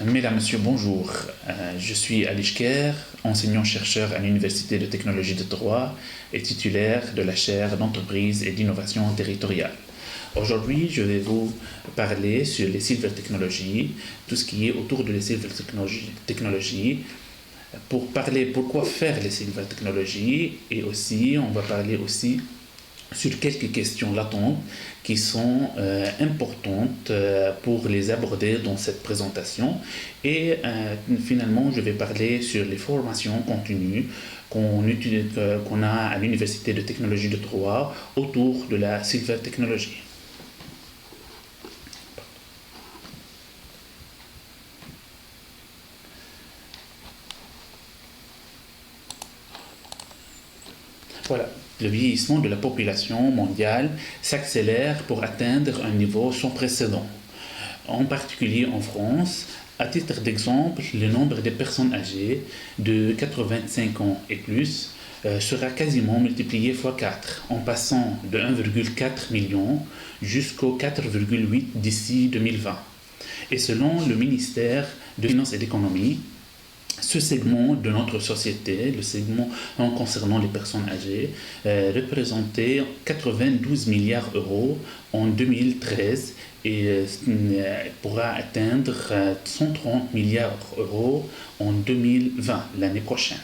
Mesdames, Messieurs, bonjour. Je suis Ali Shker, enseignant-chercheur à l'Université de technologie de Troyes et titulaire de la chaire d'entreprise et d'innovation territoriale. Aujourd'hui, je vais vous parler sur les silver technologies, tout ce qui est autour de les silver technologies, pour parler pourquoi faire les silver technologies et aussi, on va parler aussi sur quelques questions latentes qui sont importantes pour les aborder dans cette présentation. Et finalement, je vais parler sur les formations continues qu'on a à l'Université de technologie de Troyes autour de la silver technology. Voilà. Le vieillissement de la population mondiale s'accélère pour atteindre un niveau sans précédent. En particulier en France, à titre d'exemple, le nombre de personnes âgées de 85 ans et plus sera quasiment multiplié fois 4, en passant de 1,4 million jusqu'au 4,8 d'ici 2020. Et selon le ministère de Finances et d'Économie, ce segment de notre société, le segment concernant les personnes âgées, représentait 92 milliards d'euros en 2013 et pourra atteindre 130 milliards d'euros en 2020, l'année prochaine.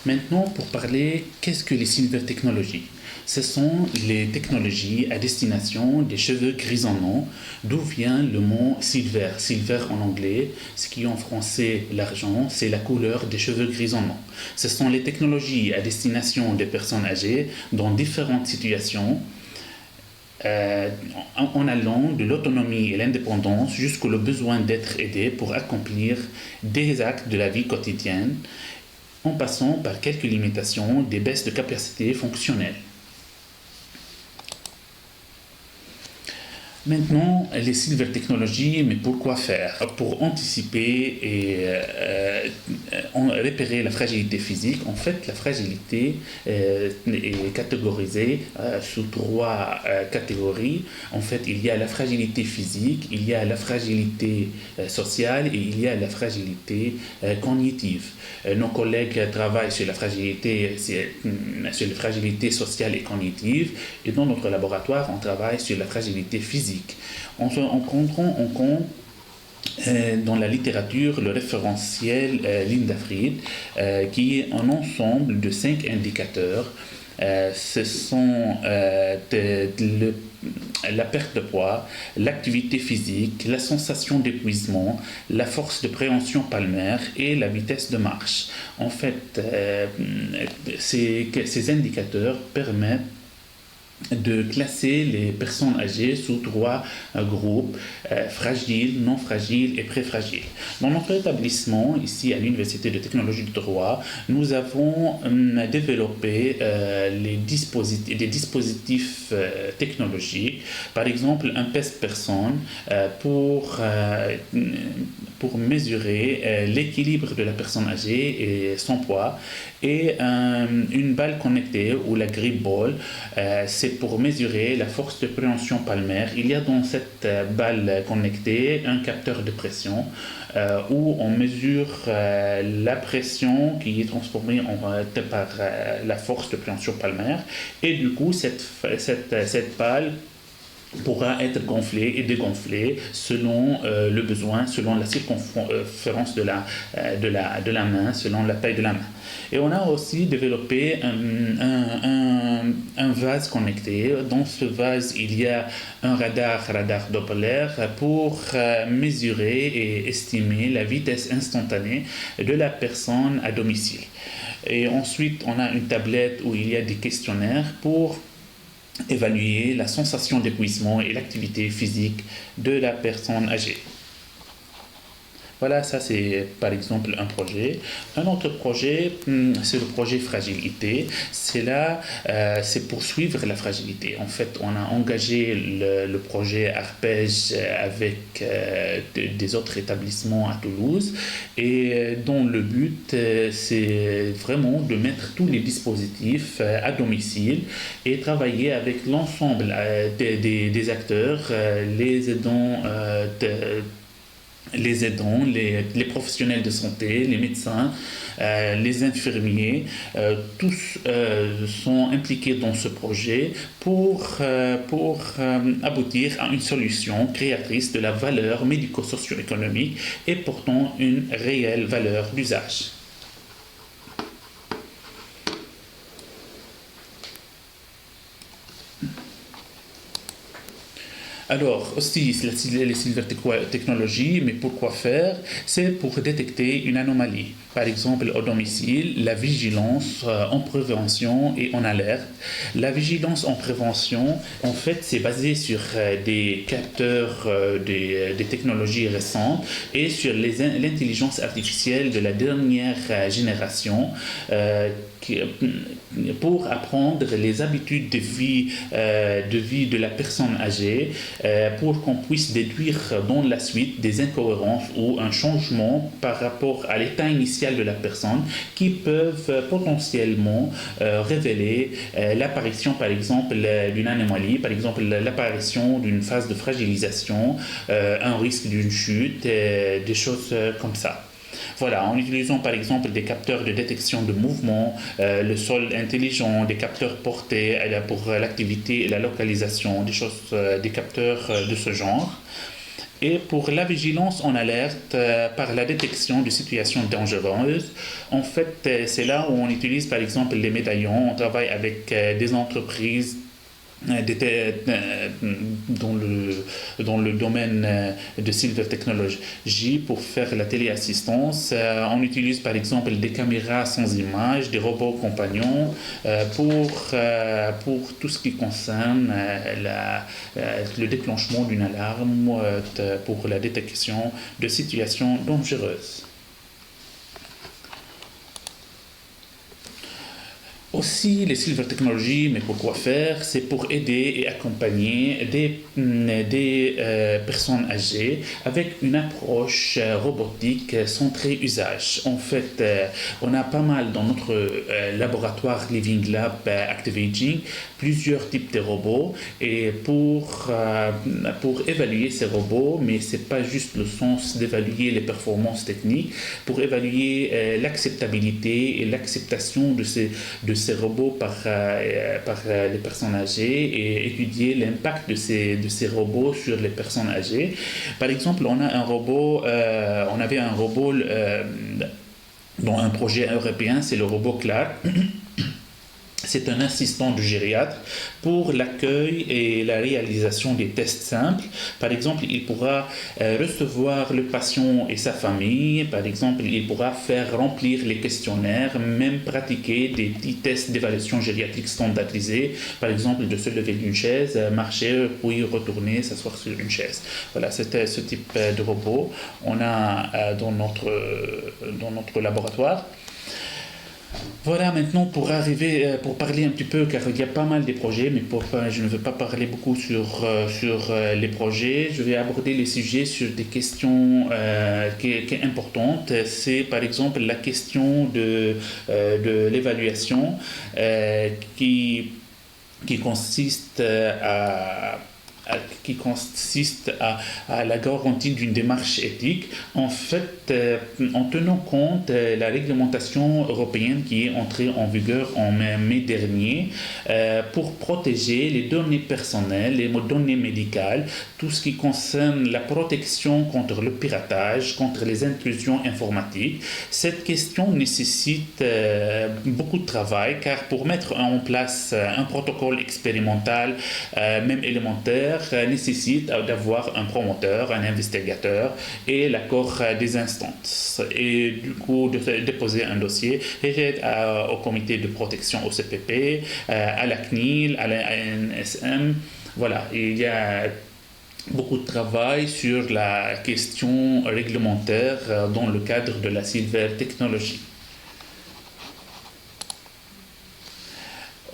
Maintenant, pour parler, qu'est-ce que les silver technologies? Ce sont les technologies à destination des cheveux grisonnants, d'où vient le mot silver. Silver en anglais, ce qui est en français l'argent, c'est la couleur des cheveux grisonnants. Ce sont les technologies à destination des personnes âgées dans différentes situations, en allant de l'autonomie et l'indépendance jusqu'au besoin d'être aidé pour accomplir des actes de la vie quotidienne, en passant par quelques limitations, des baisses de capacité fonctionnelle. Maintenant, les silver technologies, mais pourquoi faire? Pour anticiper et repérer la fragilité physique. En fait, la fragilité est catégorisée sous trois catégories. En fait, il y a la fragilité physique, il y a la fragilité sociale et il y a la fragilité cognitive. Nos collègues travaillent sur la fragilité sociale et cognitive, et dans notre laboratoire, on travaille sur la fragilité physique. On prendra en compte dans la littérature le référentiel Linda Fried, qui est un ensemble de 5 indicateurs. Ce sont la perte de poids, l'activité physique, la sensation d'épuisement, la force de préhension palmaire et la vitesse de marche. En fait, ces indicateurs permettent de classer les personnes âgées sous trois groupes, fragiles, non fragiles et préfragiles. Dans notre établissement, ici à l'Université de technologie de Troyes, nous avons développé des dispositifs technologiques, par exemple un pèse-personne pour mesurer l'équilibre de la personne âgée et son poids, et une balle connectée ou la grip ball, c'est pour mesurer la force de préhension palmaire. Il y a dans cette balle connectée un capteur de pression où on mesure la pression qui est transformée par la force de préhension palmaire, et du coup cette balle pourra être gonflé et dégonflé selon le besoin, selon la circonférence de la main, selon la taille de la main. Et on a aussi développé un vase connecté. Dans ce vase, il y a un radar Doppler pour mesurer et estimer la vitesse instantanée de la personne à domicile. Et ensuite, on a une tablette où il y a des questionnaires pour évaluer la sensation d'épuisement et l'activité physique de la personne âgée. Voilà, ça c'est par exemple un projet. Un autre projet, c'est le projet fragilité. C'est là, c'est pour suivre la fragilité. En fait, on a engagé le projet Arpège avec des autres établissements à Toulouse et dont le but, c'est vraiment de mettre tous les dispositifs à domicile et travailler avec l'ensemble des acteurs, les aidants, les professionnels de santé, les médecins, les infirmiers, tous sont impliqués dans ce projet pour aboutir à une solution créatrice de la valeur médico-socio-économique et portant une réelle valeur d'usage. Alors, aussi, les silver technologies, mais pourquoi faire? C'est pour détecter une anomalie. Par exemple, au domicile, la vigilance en prévention et en alerte. La vigilance en prévention, en fait, c'est basé sur des capteurs des technologies récentes et sur l'intelligence artificielle de la dernière génération. Pour apprendre les habitudes de vie de la personne âgée, pour qu'on puisse déduire dans la suite des incohérences ou un changement par rapport à l'état initial de la personne qui peuvent potentiellement révéler l'apparition par exemple d'une anomalie, par exemple l'apparition d'une phase de fragilisation, un risque d'une chute, des choses comme ça. Voilà, en utilisant par exemple des capteurs de détection de mouvement, le sol intelligent, des capteurs portés pour l'activité et la localisation, des capteurs de ce genre. Et pour la vigilance en alerte par la détection de situations dangereuses, en fait, c'est là où on utilise par exemple les médaillons. On travaille avec des entreprises dans le domaine de Silver Technology pour faire la téléassistance. On utilise par exemple des caméras sans images, des robots compagnons pour tout ce qui concerne le déclenchement d'une alarme pour la détection de situations dangereuses. Aussi, les silver technologies, mais pourquoi faire? C'est pour aider et accompagner des personnes âgées avec une approche robotique centrée usage. En fait, on a pas mal dans notre laboratoire Living Lab Activating plusieurs types de robots et pour évaluer ces robots, mais c'est pas juste le sens d'évaluer les performances techniques, pour évaluer l'acceptabilité et l'acceptation de ces robots par les personnes âgées et étudier l'impact de ces robots sur les personnes âgées. Par exemple, on avait un robot dans un projet européen, c'est le robot Clark. C'est un assistant du gériatre pour l'accueil et la réalisation des tests simples. Par exemple, il pourra recevoir le patient et sa famille. Par exemple, il pourra faire remplir les questionnaires, même pratiquer des petits tests d'évaluation gériatrique standardisés. Par exemple, de se lever d'une chaise, marcher, puis retourner, s'asseoir sur une chaise. Voilà, c'était ce type de robot. On a dans notre laboratoire. Voilà, maintenant pour parler un petit peu, car il y a pas mal de projets, mais je ne veux pas parler beaucoup sur les projets. Je vais aborder les sujets sur des questions qui est importante. C'est par exemple la question de l'évaluation qui consiste à la garantie d'une démarche éthique, en fait, en tenant compte de la réglementation européenne qui est entrée en vigueur en mai dernier pour protéger les données personnelles, les données médicales, tout ce qui concerne la protection contre le piratage, contre les intrusions informatiques. Cette question nécessite beaucoup de travail, car pour mettre en place un protocole expérimental, même élémentaire, nécessite d'avoir un promoteur, un investigateur et l'accord des instances. Et du coup, de déposer un dossier au comité de protection au CPP, à la CNIL, à la ANSM. Voilà, il y a beaucoup de travail sur la question réglementaire dans le cadre de la cybertechnologie.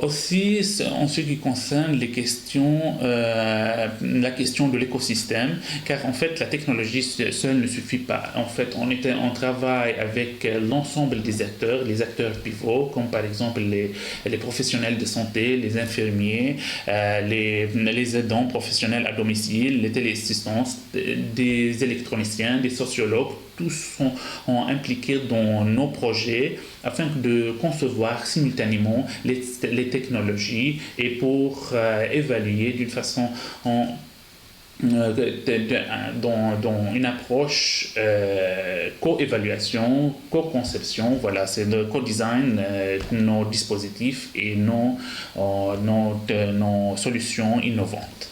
Aussi, en ce qui concerne la question de l'écosystème, car en fait la technologie seule ne suffit pas. En fait, on travaille avec l'ensemble des acteurs, les acteurs pivots, comme par exemple les professionnels de santé, les infirmiers, les aidants professionnels à domicile, les téléassistants, des électroniciens, des sociologues. Tous sont impliqués dans nos projets afin de concevoir simultanément les technologies et pour évaluer d'une façon dans une approche co-évaluation, co-conception, voilà, c'est le co-design nos dispositifs et nos solutions innovantes.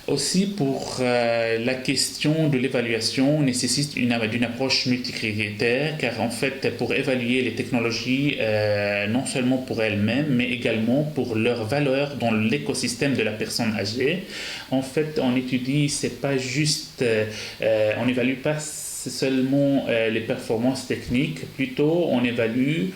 Aussi, pour la question de l'évaluation nécessite une approche multicritère, car en fait, pour évaluer les technologies, non seulement pour elles-mêmes, mais également pour leur valeur dans l'écosystème de la personne âgée. En fait, on étudie, c'est pas juste, on n'évalue pas seulement les performances techniques, plutôt on évalue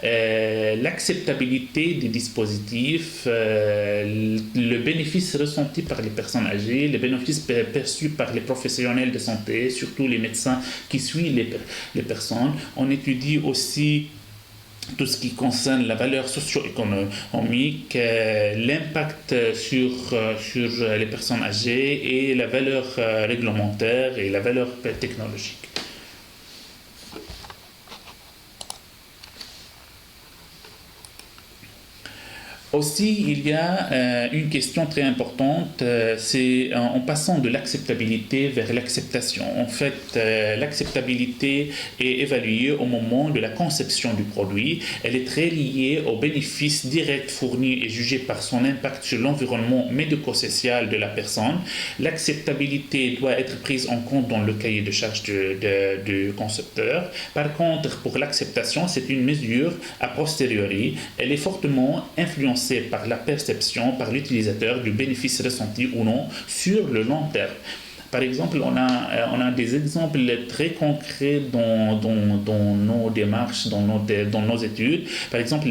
l'acceptabilité des dispositifs, le bénéfice ressenti par les personnes âgées, les bénéfices perçus par les professionnels de santé, surtout les médecins qui suivent les personnes. On étudie aussi tout ce qui concerne la valeur socio-économique, l'impact sur les personnes âgées et la valeur réglementaire et la valeur technologique. Aussi, il y a une question très importante, c'est en passant de l'acceptabilité vers l'acceptation. En fait, l'acceptabilité est évaluée au moment de la conception du produit. Elle est très liée aux bénéfices directs fournis et jugés par son impact sur l'environnement médico-social de la personne. L'acceptabilité doit être prise en compte dans le cahier de charge du concepteur. Par contre, pour l'acceptation, c'est une mesure a posteriori. Elle est fortement influencée par la perception par l'utilisateur du bénéfice ressenti ou non sur le long terme. Par exemple, on a des exemples très concrets dans nos démarches, dans nos études. Par exemple,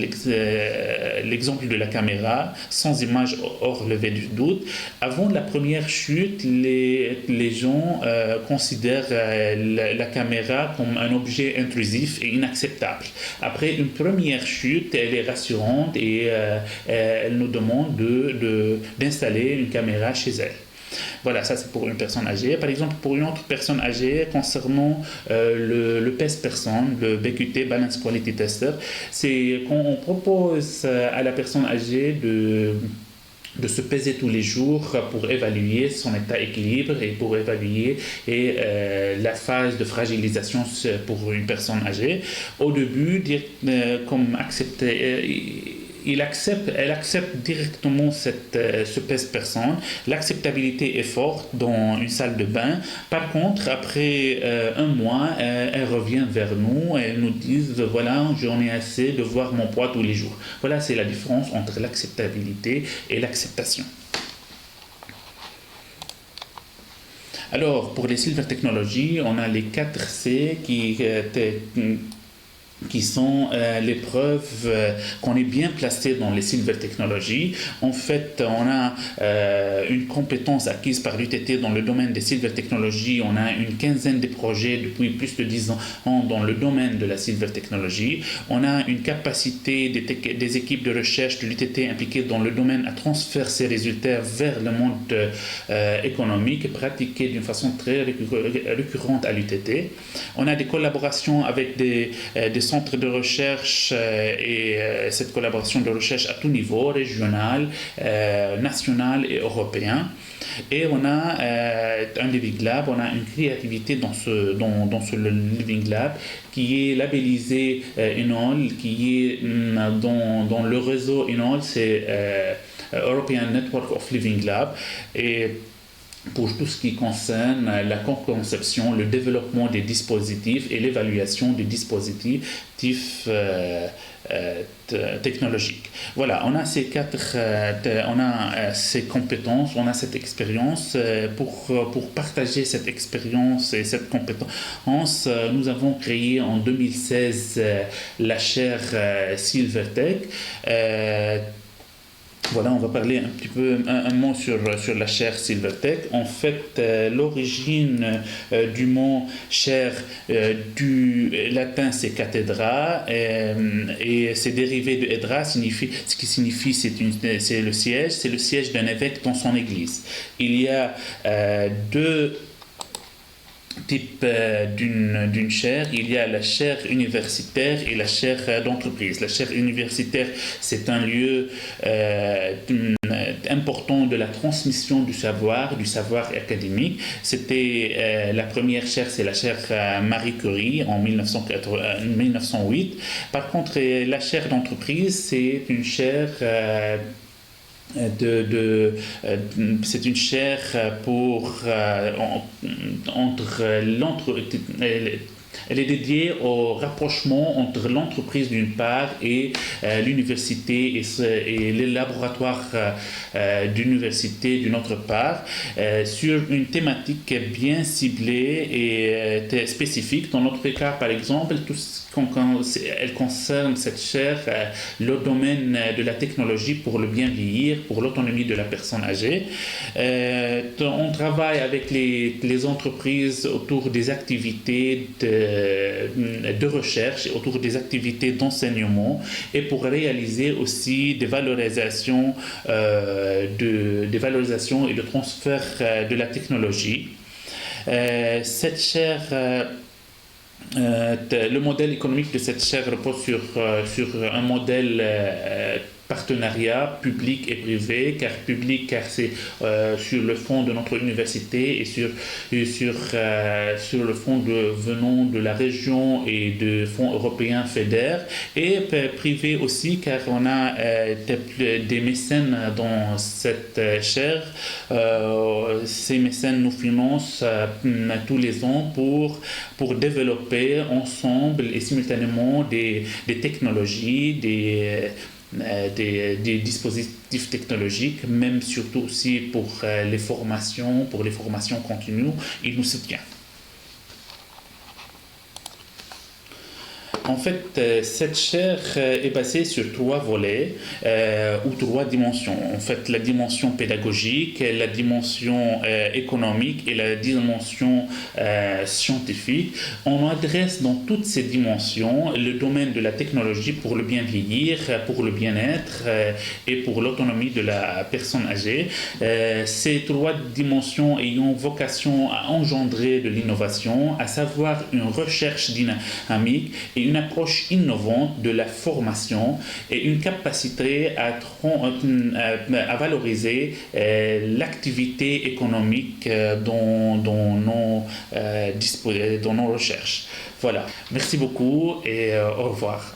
l'exemple de la caméra, sans image hors levé du doute. Avant la première chute, les gens considèrent la caméra comme un objet intrusif et inacceptable. Après une première chute, elle est rassurante et elle nous demande d'installer une caméra chez elle. Voilà, ça c'est pour une personne âgée. Par exemple, pour une autre personne âgée, concernant le PES personne, le BQT, Balance Quality Tester, c'est qu'on propose à la personne âgée de se peser tous les jours pour évaluer son état d'équilibre et pour évaluer la phase de fragilisation pour une personne âgée. Au début, comme elle accepte directement ce pèse-personne. L'acceptabilité est forte dans une salle de bain. Par contre, après un mois, elle revient vers nous et elle nous dit voilà, j'en ai assez de voir mon poids tous les jours. Voilà, c'est la différence entre l'acceptabilité et l'acceptation. Alors, pour les Silver Technologies, on a les 4 C qui sont les preuves qu'on est bien placé dans les Silver Technologies. En fait, on a une compétence acquise par l'UTT dans le domaine des Silver Technologies. On a une quinzaine de projets depuis plus de 10 ans dans le domaine de la Silver Technology. On a une capacité des équipes de recherche de l'UTT impliquées dans le domaine à transférer ces résultats vers le monde économique et pratiquer d'une façon très récurrente à l'UTT. On a des collaborations avec des centres de recherche et cette collaboration de recherche à tout niveau, régional, national et européen. Et on a un Living Lab, on a une créativité dans ce Living Lab qui est labellisé ENOL, qui est dans le réseau ENOL, c'est European Network of Living Lab. Et pour tout ce qui concerne la conception, le développement des dispositifs et l'évaluation des dispositifs technologique. Voilà, on a ces compétences, on a cette expérience. Pour partager cette expérience et cette compétence, nous avons créé en 2016 la chaire Silvertech. Voilà, on va parler un petit peu, un mot sur la chaire Silvertech. En fait, l'origine du mot chaire du latin c'est cathédra et c'est dérivé de edra, ce qui signifie c'est le siège d'un évêque dans son église. Il y a deux type d'une chaire. Il y a la chaire universitaire et la chaire d'entreprise. La chaire universitaire, c'est un lieu important de la transmission du savoir académique. C'était la première chaire, c'est la chaire Marie Curie en 1908. Par contre, la chaire d'entreprise, c'est une chaire c'est une chaire elle est dédiée au rapprochement entre l'entreprise d'une part et l'université et les laboratoires d'université d'une autre part, sur une thématique bien ciblée et spécifique. Dans notre cas, par exemple, elle concerne cette chaire le domaine de la technologie pour le bien vieillir, pour l'autonomie de la personne âgée. On travaille avec les entreprises autour des activités de recherche, autour des activités d'enseignement et pour réaliser aussi des valorisations et de transfert de la technologie. Cette chaire le modèle économique de cette chaire repose sur un modèle partenariat public et privé, car c'est sur le fond de notre université et sur le fond venant de la région et de fonds européens FEDER, et privé aussi car on a des mécènes dans cette chaire. Ces mécènes nous financent tous les ans pour développer ensemble et simultanément des technologies, des dispositifs technologiques, même surtout aussi pour les formations continues. Il nous soutient. En fait, cette chaire est basée sur 3 volets ou 3 dimensions. En fait, la dimension pédagogique, la dimension économique et la dimension scientifique. On adresse dans toutes ces dimensions le domaine de la technologie pour le bien vieillir, pour le bien-être et pour l'autonomie de la personne âgée. Ces 3 dimensions ayant vocation à engendrer de l'innovation, à savoir une recherche dynamique et une approche innovante de la formation et une capacité à valoriser l'activité économique dans nos recherches. Voilà, merci beaucoup et au revoir.